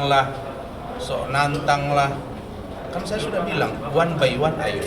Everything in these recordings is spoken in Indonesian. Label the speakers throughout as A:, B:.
A: orang lah, sok nantang lah. Kan saya sudah bilang, one by one ayo.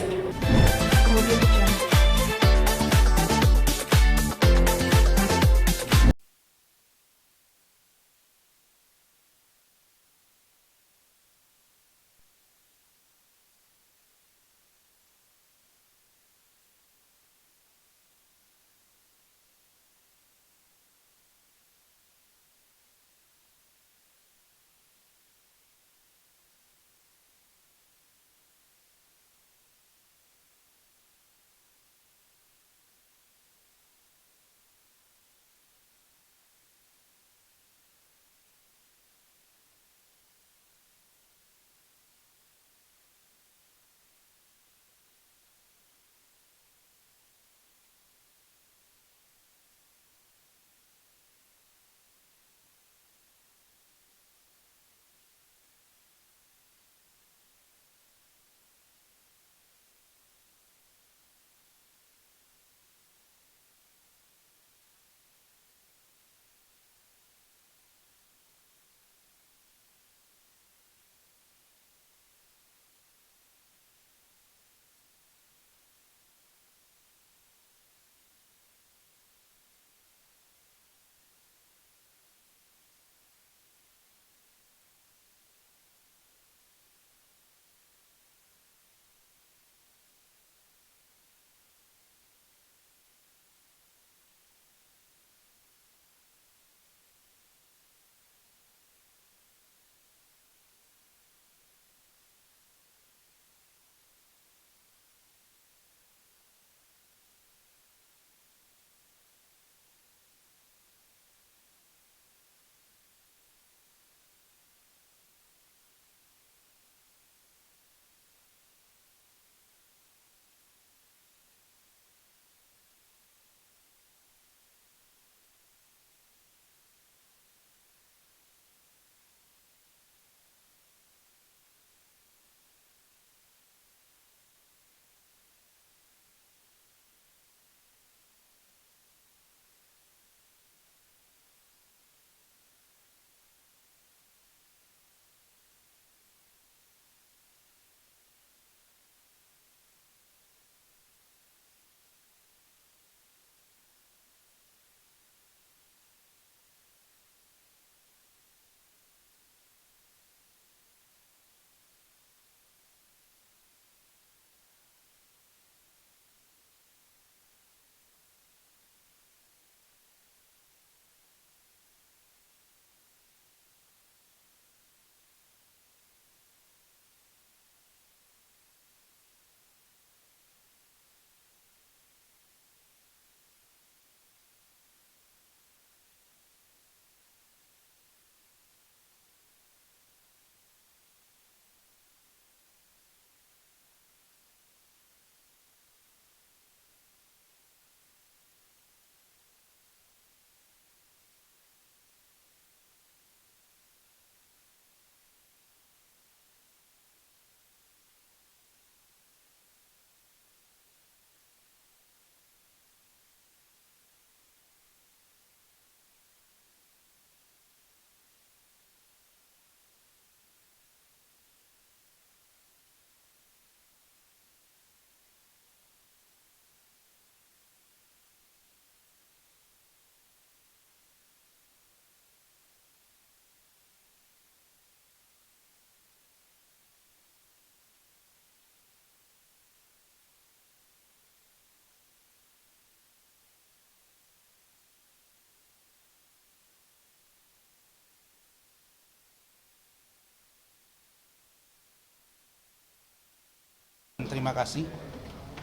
A: Terima kasih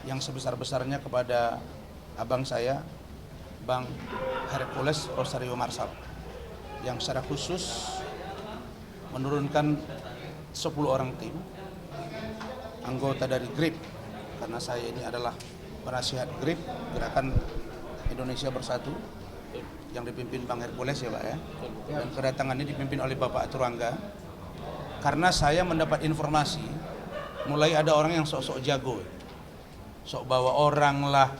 A: yang sebesar-besarnya kepada abang saya, Bang Hercules Rosario Marsal, yang secara khusus menurunkan 10 orang tim anggota dari GRIP, karena saya ini adalah penasihat GRIP, Gerakan Indonesia Bersatu, yang dipimpin Bang Hercules ya Pak ya, dan kedatangan ini dipimpin oleh Bapak Aturangga, karena saya mendapat informasi mulai ada orang yang sok-sok jago, sok bawa orang lah,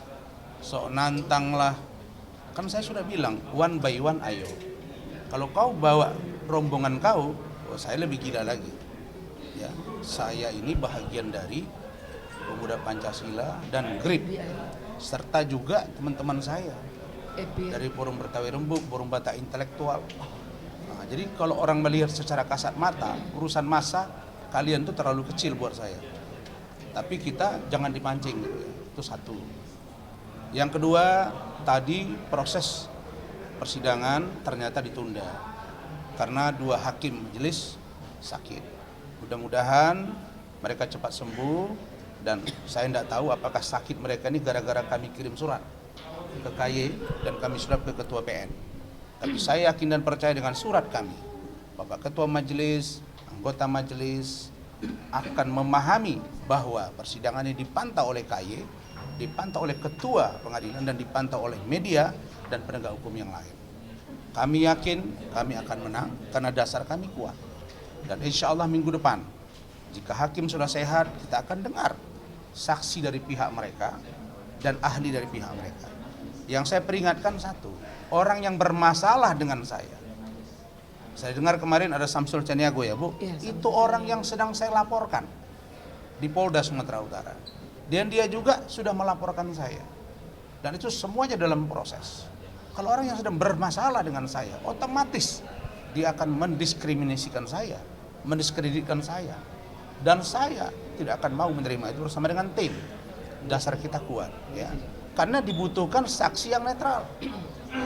A: sok nantang lah. Kan saya sudah bilang, one by one ayo. Kalau kau bawa rombongan kau, Oh, saya lebih gila lagi. Ya, saya ini bahagian dari Pemuda Pancasila dan GRIP, serta juga teman-teman saya dari Forum Bertawi Rembuk, Forum Batak Intelektual. Nah, jadi kalau orang melihat secara kasat mata, urusan massa, kalian tuh terlalu kecil buat saya. Tapi kita jangan dipancing, gitu ya. Itu satu. Yang kedua, tadi proses persidangan ternyata ditunda karena 2 hakim majelis sakit. Mudah-mudahan mereka cepat sembuh, dan saya tidak tahu apakah sakit mereka ini gara-gara kami kirim surat ke KY dan kami surat ke Ketua PN. Tapi saya yakin dan percaya dengan surat kami, Bapak Ketua Majelis, anggota Majelis akan memahami bahwa persidangan ini dipantau oleh KY, dipantau oleh Ketua Pengadilan, dan dipantau oleh media dan penegak hukum yang lain. Kami yakin kami akan menang karena dasar kami kuat. Dan insya Allah minggu depan, jika hakim sudah sehat, kita akan dengar saksi dari pihak mereka dan ahli dari pihak mereka. Yang saya peringatkan satu, orang yang bermasalah dengan saya dengar kemarin ada Samsul Caniago ya Bu, ya, itu orang yang sedang saya laporkan di Polda Sumatera Utara. Dan dia juga sudah melaporkan saya. Dan itu semuanya dalam proses. Kalau orang yang sedang bermasalah dengan saya, otomatis dia akan mendiskriminasikan saya, mendiskreditkan saya. Dan saya tidak akan mau menerima itu bersama dengan tim. Dasar kita kuat, ya. Karena dibutuhkan saksi yang netral.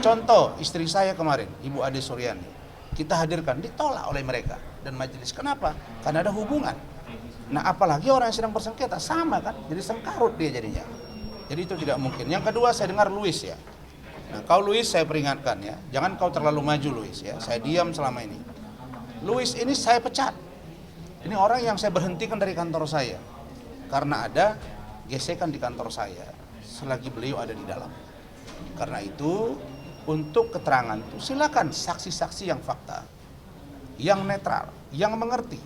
A: Contoh, istri saya kemarin, Ibu Ade Suryani, kita hadirkan, ditolak oleh mereka dan majelis. Kenapa? Karena ada hubungan. Nah, apalagi orang yang sedang bersengketa, sama kan? Jadi sengkarut dia jadinya. Jadi itu tidak mungkin. Yang kedua, saya dengar Luis ya. Nah, kau Luis saya peringatkan ya, jangan kau terlalu maju Luis ya. Saya diam selama ini. Luis ini saya pecat. Ini orang yang saya berhentikan dari kantor saya karena ada gesekan di kantor saya selagi beliau ada di dalam. Karena itu untuk keterangan itu silakan saksi-saksi yang fakta, yang netral, yang mengerti,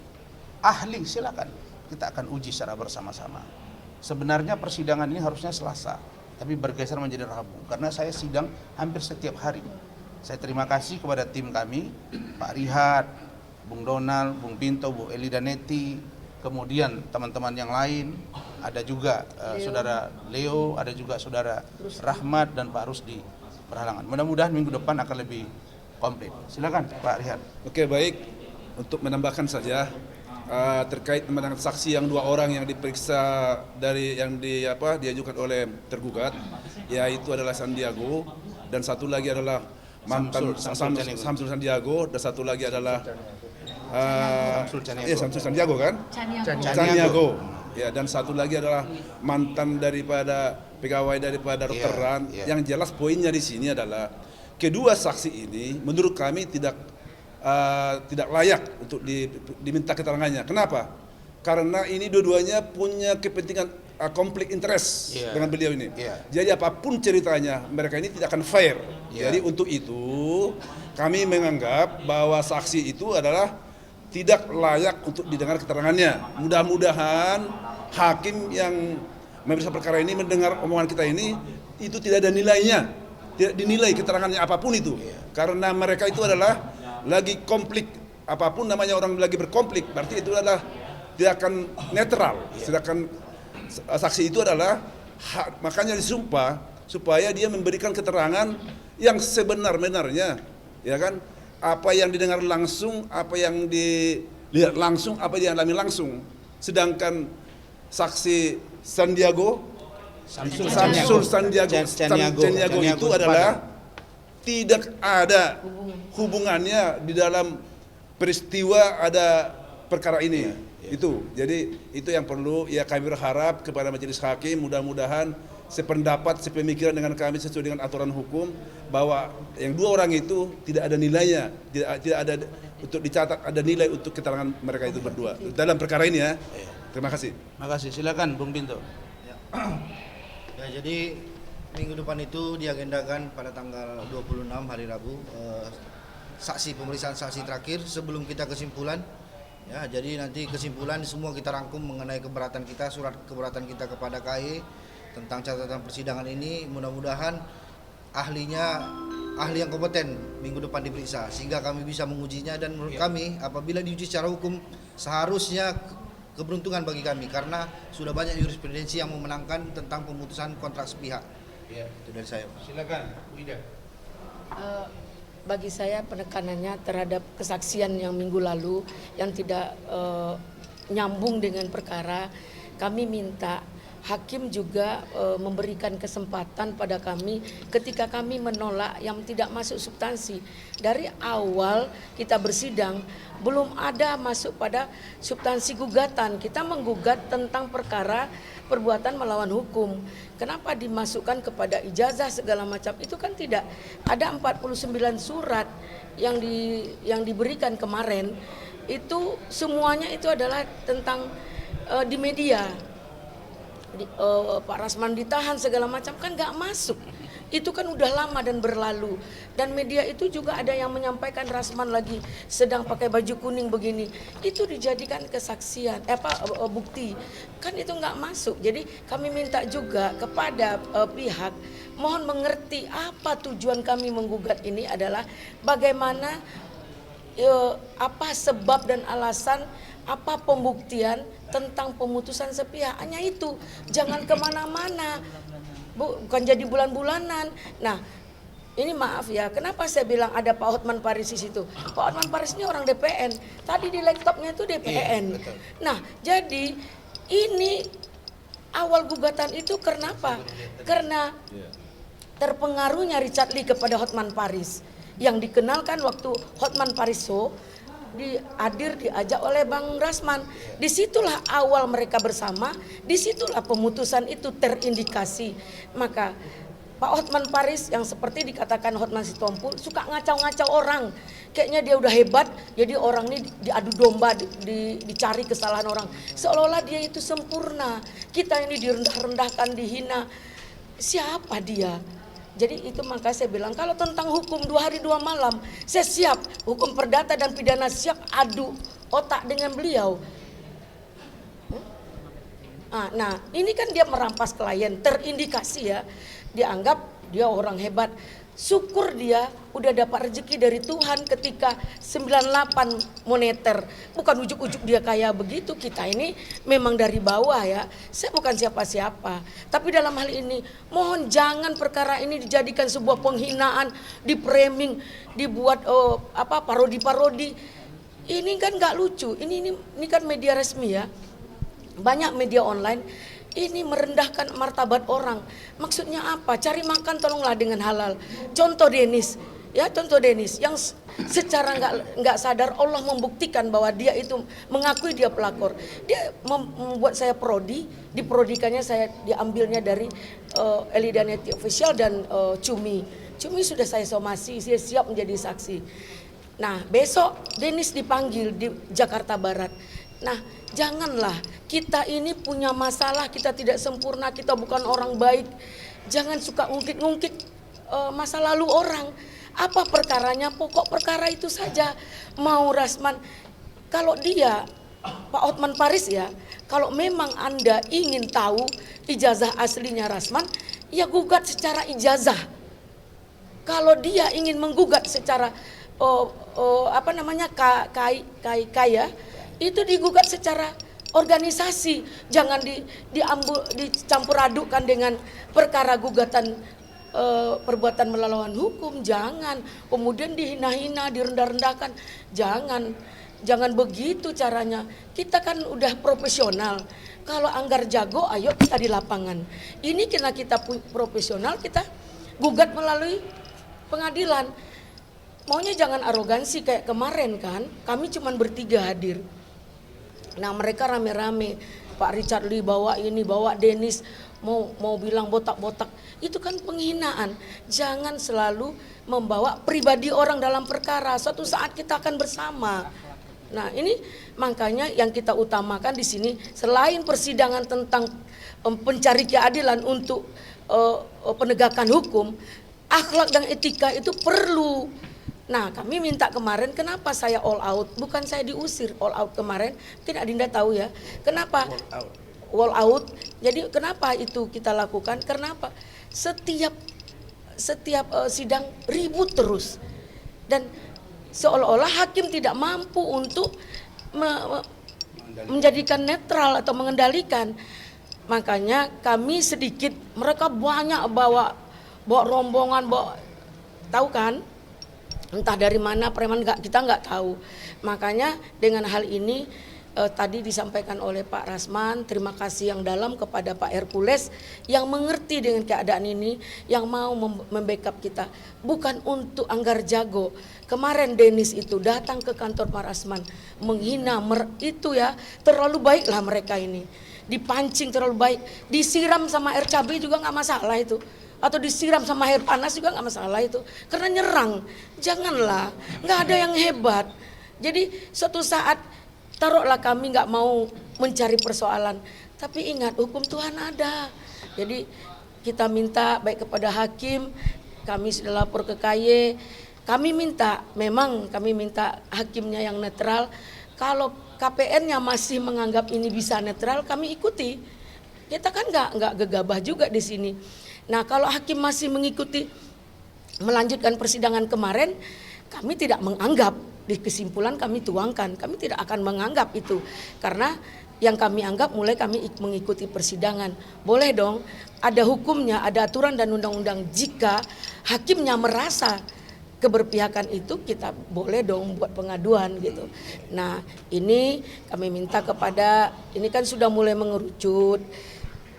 A: ahli silakan. Kita akan uji secara bersama-sama. Sebenarnya persidangan ini harusnya Selasa, tapi bergeser menjadi Rabu karena saya sidang hampir setiap hari. Saya terima kasih kepada tim kami, Pak Rihat, Bung Donald, Bung Pinto, Bu Eli Danetti, kemudian teman-teman yang lain, ada juga Saudara Leo, ada juga Saudara Rahmat dan Pak Rusdi Perhalangan. Mudah-mudahan minggu depan akan lebih komplit. Silakan Pak Rihat.
B: Oke, baik. Untuk menambahkan saja terkait dengan saksi yang 2 orang yang diperiksa dari yang diajukan oleh tergugat, yaitu adalah Sandiago dan satu lagi adalah mantan Samsul Sandiago dan satu lagi adalah Samsul Sandiago kan? Caniago. Ya, dan satu lagi adalah mantan daripada pegawai daripada Dr. Ran. Yang jelas poinnya di sini adalah kedua saksi ini menurut kami tidak layak untuk diminta keterangannya. Kenapa? Karena ini dua-duanya punya kepentingan konflik interest dengan beliau ini. Jadi apapun ceritanya mereka ini tidak akan fair. Jadi untuk itu kami menganggap bahwa saksi itu adalah tidak layak untuk didengar keterangannya. Mudah-mudahan hakim yang memeriksa perkara ini mendengar omongan kita ini itu tidak ada nilainya, tidak dinilai keterangannya apapun itu. Karena mereka itu adalah lagi konflik, apapun namanya orang lagi berkonflik, berarti itu adalah tidak akan netral. Sedangkan saksi itu adalah hak, makanya disumpah supaya dia memberikan keterangan yang sebenar-benarnya, ya kan? Apa yang didengar langsung, apa yang dilihat langsung, apa yang dialami langsung. Sedangkan saksi Samsul Sandiago itu adalah tidak ada hubungannya di dalam peristiwa ada perkara ini. Itu. Jadi itu yang perlu ya kami berharap kepada majelis hakim mudah-mudahan sependapat, sepemikiran dengan kami sesuai dengan aturan hukum bahwa yang 2 orang itu tidak ada nilainya, tidak ada untuk dicatat ada nilai untuk keterangan mereka itu berdua dalam perkara ini ya. Terima kasih.
A: Terima kasih. Silakan Bung Pinto.
C: Ya, jadi minggu depan itu diagendakan pada tanggal 26 hari Rabu pemeriksaan saksi terakhir sebelum kita kesimpulan. Ya, jadi nanti kesimpulan semua kita rangkum mengenai keberatan kita, surat keberatan kita kepada KY tentang catatan persidangan ini. Mudah-mudahan ahlinya ahli yang kompeten minggu depan diperiksa sehingga kami bisa mengujinya, dan menurut kami apabila diuji secara hukum seharusnya keberuntungan bagi kami karena sudah banyak jurisprudensi yang memenangkan tentang pemutusan kontrak sepihak. Itu dari saya.
A: Silakan, Bu Ida.
D: Bagi saya penekanannya terhadap kesaksian yang minggu lalu yang tidak nyambung dengan perkara, kami minta hakim juga memberikan kesempatan pada kami ketika kami menolak yang tidak masuk substansi. Dari awal kita bersidang belum ada masuk pada substansi gugatan. Kita menggugat tentang perkara perbuatan melawan hukum. Kenapa dimasukkan kepada ijazah segala macam? Itu kan tidak. Ada 49 surat yang diberikan kemarin. Itu semuanya itu adalah tentang di media. Pak Rasman ditahan segala macam kan nggak masuk. Itu kan udah lama dan berlalu. Dan media itu juga ada yang menyampaikan Rasman lagi sedang pakai baju kuning begini. Itu dijadikan kesaksian, bukti. Kan itu nggak masuk. Jadi kami minta juga kepada pihak mohon mengerti apa tujuan kami menggugat ini adalah bagaimana apa sebab dan alasan, apa pembuktian tentang pemutusan sepihak. Hanya itu, jangan kemana-mana, bukan jadi bulan-bulanan. Nah, ini maaf ya, kenapa saya bilang ada Pak Hotman Paris di situ? Pak Hotman Paris ini orang DPN, tadi di laptopnya itu DPN. Nah, jadi ini awal gugatan itu kenapa? Karena terpengaruhnya Richard Lee kepada Hotman Paris yang dikenalkan waktu Hotman Paris Show diajak oleh Bang Rasman. Disitulah awal mereka bersama, disitulah pemutusan itu terindikasi. Maka Pak Hotman Paris yang seperti dikatakan Hotman Sitompul suka ngacau-ngacau orang. Kayaknya dia udah hebat, jadi orang ini diadu domba, dicari kesalahan orang. Seolah-olah dia itu sempurna. Kita ini direndah-rendahkan, dihina. Siapa dia? Jadi itu maka saya bilang kalau tentang hukum 2 hari 2 malam saya siap, hukum perdata dan pidana siap adu otak dengan beliau. Nah ini kan dia merampas klien, terindikasi ya, dianggap dia orang hebat. Syukur dia udah dapat rezeki dari Tuhan ketika 98 moneter. Bukan ujuk-ujuk dia kaya begitu. Kita ini memang dari bawah ya. Saya bukan siapa-siapa. Tapi dalam hal ini mohon jangan perkara ini dijadikan sebuah penghinaan, di-framing, dibuat parodi-parodi. Ini kan nggak lucu. Ini kan media resmi ya. Banyak media online ini merendahkan martabat orang. Maksudnya apa? Cari makan tolonglah dengan halal. Contoh Denis, ya contoh Denis yang secara nggak sadar Allah membuktikan bahwa dia itu mengakui dia pelakor. Dia membuat saya prodi, diprodikannya saya diambilnya dari Elidaneti Official dan Cumi. Cumi sudah saya somasi, saya siap menjadi saksi. Nah besok Denis dipanggil di Jakarta Barat. Nah janganlah, kita ini punya masalah, kita tidak sempurna, kita bukan orang baik. Jangan suka ngungkit-ngungkit masa lalu orang. Apa perkaranya, pokok perkara itu saja. Mau Rasman, kalau dia, Pak Hotman Paris ya, kalau memang Anda ingin tahu ijazah aslinya Rasman, ya gugat secara ijazah. Kalau dia ingin menggugat secara kaya, itu digugat secara organisasi, jangan dicampur adukkan dengan perkara gugatan perbuatan melawan hukum. Jangan kemudian dihina-hina, direndah-rendahkan. Jangan begitu caranya. Kita kan udah profesional. Kalau anggar jago, ayo kita di lapangan. Ini karena kita profesional, kita gugat melalui pengadilan. Maunya jangan arogansi kayak kemarin kan, kami cuma bertiga hadir. Nah mereka rame-rame, Pak Richard Lee bawa ini, bawa Denis, mau bilang botak-botak. Itu kan penghinaan. Jangan selalu membawa pribadi orang dalam perkara. Suatu saat kita akan bersama. Nah ini makanya yang kita utamakan di sini, selain persidangan tentang pencari keadilan untuk penegakan hukum, akhlak dan etika itu perlu. Nah kami minta kemarin, kenapa saya all out? Bukan saya diusir, all out kemarin, tidak Dinda tahu ya. Kenapa? All out. Jadi kenapa itu kita lakukan? Kenapa? Setiap sidang ribut terus, dan seolah-olah hakim tidak mampu untuk menjadikan netral atau mengendalikan. Makanya kami sedikit, mereka banyak bawa rombongan, tahu kan, entah dari mana preman, kita nggak tahu. Makanya dengan hal ini tadi disampaikan oleh Pak Rasman, terima kasih yang dalam kepada Pak Hercules yang mengerti dengan keadaan ini, yang mau membackup kita. Bukan untuk Anggar Jago. Kemarin Dennis itu datang ke kantor Pak Rasman menghina, itu ya terlalu baiklah mereka ini. Dipancing terlalu baik, disiram sama air cabai juga nggak masalah itu, atau disiram sama air panas juga nggak masalah itu, karena nyerang. Janganlah, nggak ada yang hebat. Jadi suatu saat taruhlah kami nggak mau mencari persoalan, tapi ingat hukum Tuhan ada. Jadi kita minta baik kepada hakim, kami sudah lapor ke KY, kami minta hakimnya yang netral. Kalau KPN-nya masih menganggap ini bisa netral, kami ikuti. Kita kan nggak gegabah juga di sini. Nah kalau hakim masih mengikuti melanjutkan persidangan kemarin, kami tidak menganggap. Di kesimpulan kami tuangkan, kami tidak akan menganggap itu, karena yang kami anggap mulai kami mengikuti persidangan. Boleh dong, ada hukumnya, ada aturan dan undang-undang. Jika hakimnya merasa keberpihakan itu, kita boleh dong buat pengaduan gitu. Nah ini kami minta kepada, ini kan sudah mulai mengerucut,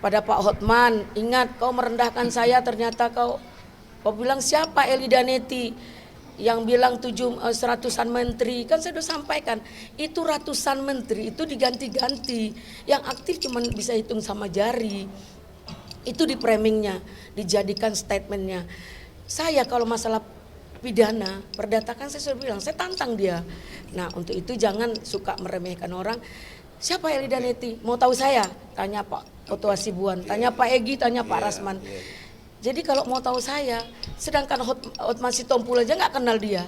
D: pada Pak Hotman, ingat kau merendahkan saya, ternyata kau bilang siapa Eli Daneti yang bilang 100-an menteri, kan saya sudah sampaikan itu ratusan menteri itu diganti-ganti, yang aktif cuma bisa hitung sama jari. Itu di framingnya, dijadikan statementnya. Saya kalau masalah pidana perdata kan saya sudah bilang, saya tantang dia. Nah untuk itu jangan suka meremehkan orang. Siapa Eli Daneti? Mau tahu saya? Tanya Pak Ketua Hasibuan, tanya Pak Egy, tanya Pak Rasman. Jadi kalau mau tahu saya, sedangkan Hotman Sitompul aja nggak kenal dia.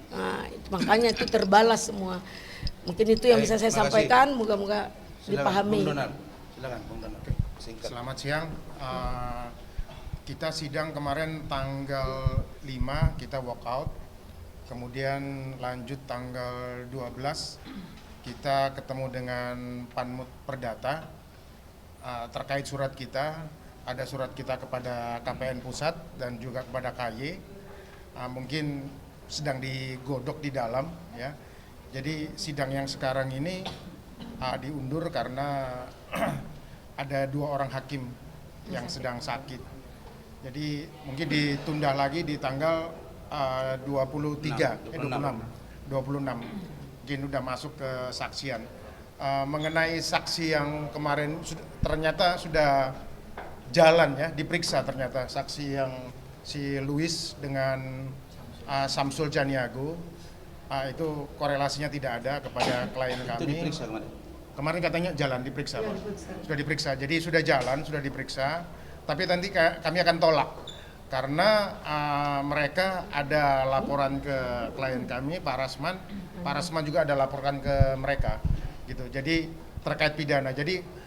D: Nah, makanya itu terbalas semua. Mungkin itu yang bisa saya sampaikan, moga-moga dipahami.
A: Silakan, Bung Donald. Singkat.
E: Selamat siang. Kita sidang kemarin tanggal 5 kita walkout, kemudian lanjut tanggal 12 kita ketemu dengan Panmut Perdata terkait surat kita. Ada surat kita kepada KPN Pusat dan juga kepada KY, mungkin sedang digodok di dalam ya. Jadi sidang yang sekarang ini diundur karena ada 2 orang hakim yang sedang sakit. Jadi mungkin ditunda lagi di tanggal 26. Mungkin udah masuk ke saksian. Mengenai saksi yang kemarin ternyata sudah jalan ya, diperiksa ternyata saksi yang si Luis dengan Samsul Caniago, itu korelasinya tidak ada kepada klien kami.
A: Itu diperiksa kemarin?
E: Kemarin katanya jalan diperiksa, Pak. Sudah diperiksa, jadi sudah jalan, sudah diperiksa. Tapi nanti kami akan tolak karena mereka ada laporan ke klien kami, Pak Rasman. Pak Rasman juga ada laporan ke mereka, gitu. Jadi terkait pidana. Jadi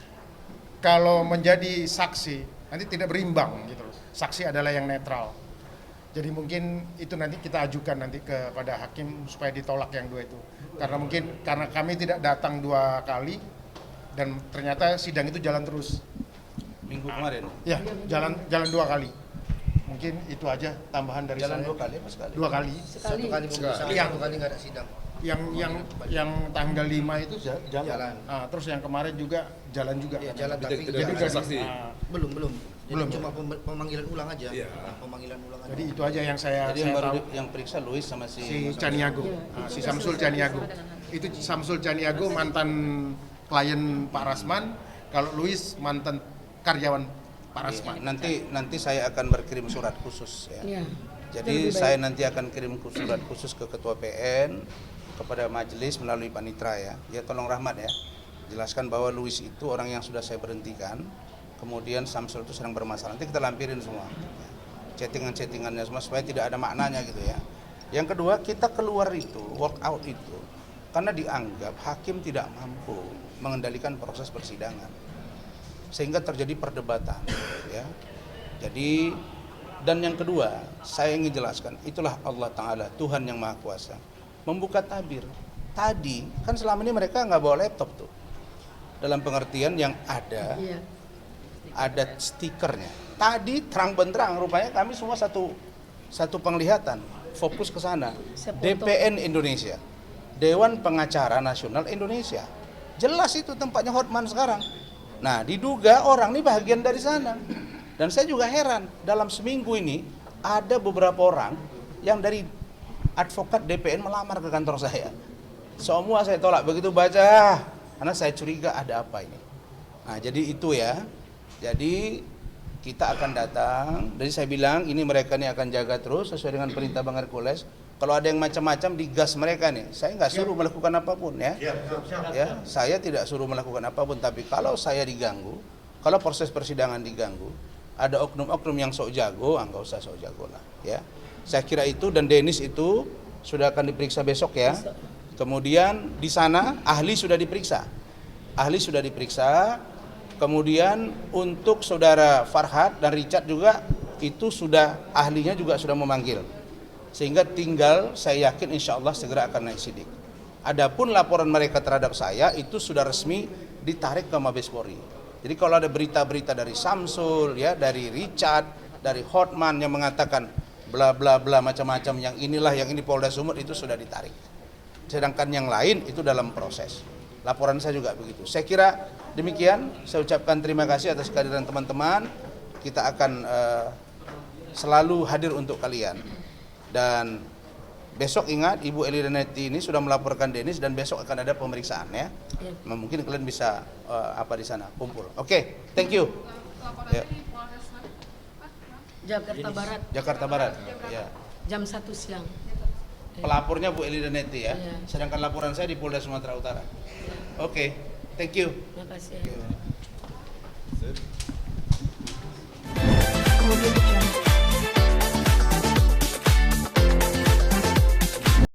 E: kalau menjadi saksi nanti tidak berimbang gitu loh. Saksi adalah yang netral. Jadi mungkin itu nanti kita ajukan nanti kepada hakim supaya ditolak yang 2 itu. Karena kami tidak datang 2 kali dan ternyata sidang itu jalan terus.
A: Minggu kemarin?
E: Ya, jalan 2 kali. Mungkin itu aja tambahan dari
A: Jalan
E: saya.
A: 2 kali apa sekali?
E: 2 kali.
C: Satu kali pemeriksaan,
E: Yang-
C: 1 kali nggak ada sidang.
E: Yang tanggal 5 itu jalan.
C: Jalan.
E: Terus yang kemarin juga jalan juga.
C: Iya, jalan
B: Tidak-
C: tapi
B: tidak diperiksa saksi.
C: belum. Jadi
E: Belum.
C: cuma pemanggilan ulang aja.
B: Iya.
C: Pemanggilan ulang aja.
E: Jadi itu aja yang saya
A: Jadi yang baru
E: tahu.
A: yang periksa Luis sama
E: Si Caniago, si Samsul Caniago. Itu Samsul Caniago mantan klien Pak Rasman, kalau Luis mantan karyawan Pak Rasman.
A: Nanti saya akan berkirim surat khusus ya.
D: Ya.
A: Jadi saya nanti akan kirim surat khusus ke Ketua PN, kepada majelis melalui panitra ya. Ya tolong Rahmat ya. Jelaskan bahwa Luis itu orang yang sudah saya berhentikan. Kemudian Samsul itu sedang bermasalah. Nanti kita lampirin semua. Chattingan-chattingannya semua supaya tidak ada maknanya gitu ya. Yang kedua, kita keluar itu, walk out itu karena dianggap hakim tidak mampu mengendalikan proses persidangan. Sehingga terjadi perdebatan ya. Jadi Dan yang kedua, saya ingin jelaskan, itulah Allah Ta'ala, Tuhan yang Maha Kuasa, membuka tabir. Tadi, kan selama ini mereka nggak bawa laptop tuh. Dalam pengertian yang ada,
D: Iya.
A: ada stikernya. Tadi terang benderang, rupanya kami semua satu penglihatan, fokus ke sana.
D: Saya foto.
A: DPN Indonesia, Dewan Pengacara Nasional Indonesia. Jelas itu tempatnya Hotman sekarang. Nah, diduga orang ini bagian dari sana. Dan saya juga heran, dalam seminggu ini ada beberapa orang yang dari advokat DPN melamar ke kantor saya. Semua saya tolak, begitu baca, karena saya curiga ada apa ini. Nah, jadi itu ya. Jadi kita akan datang, jadi saya bilang ini mereka nih akan jaga terus sesuai dengan perintah Bang Hercules. Kalau ada yang macam-macam digas mereka nih, saya nggak suruh melakukan apapun ya. Ya, saya tidak suruh melakukan apapun, tapi kalau saya diganggu, kalau proses persidangan diganggu, ada oknum-oknum yang sok jago, nggak usah sok jago lah ya. Saya kira itu, dan Denis itu sudah akan diperiksa besok ya. Kemudian di sana ahli sudah diperiksa. Kemudian untuk saudara Farhad dan Richard juga itu sudah ahlinya juga sudah memanggil. Sehingga tinggal saya yakin insya Allah segera akan naik sidik. Adapun laporan mereka terhadap saya itu sudah resmi ditarik ke Mabes Polri. Jadi kalau ada berita-berita dari Samsul, ya, dari Richard, dari Hotman yang mengatakan bla bla bla macam-macam, yang inilah yang ini Polda Sumut, itu sudah ditarik. Sedangkan yang lain itu dalam proses. Laporan saya juga begitu. Saya kira demikian. Saya ucapkan terima kasih atas kehadiran teman-teman. Kita akan selalu hadir untuk kalian. Dan besok ingat, Ibu Elidanetti ini sudah melaporkan Denis, dan besok akan ada pemeriksaan ya. Mungkin kalian bisa apa di sana kumpul. Oke, thank you. Ya. Jakarta Barat. Ya.
D: Jam 1 siang.
A: Pelapornya Bu Elidanetti ya.
D: Iya.
A: Sedangkan laporan saya di Polda Sumatera Utara. Oke, thank you.
D: Terima kasih.